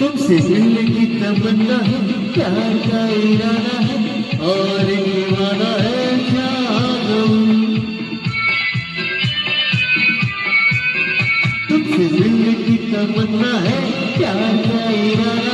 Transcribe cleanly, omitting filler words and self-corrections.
तुमसे मिलने की तमन्ना है, प्यार का इरादा है और दीवाना है जानम। तुमसे मिलने की तमन्ना है, प्यार का इरादा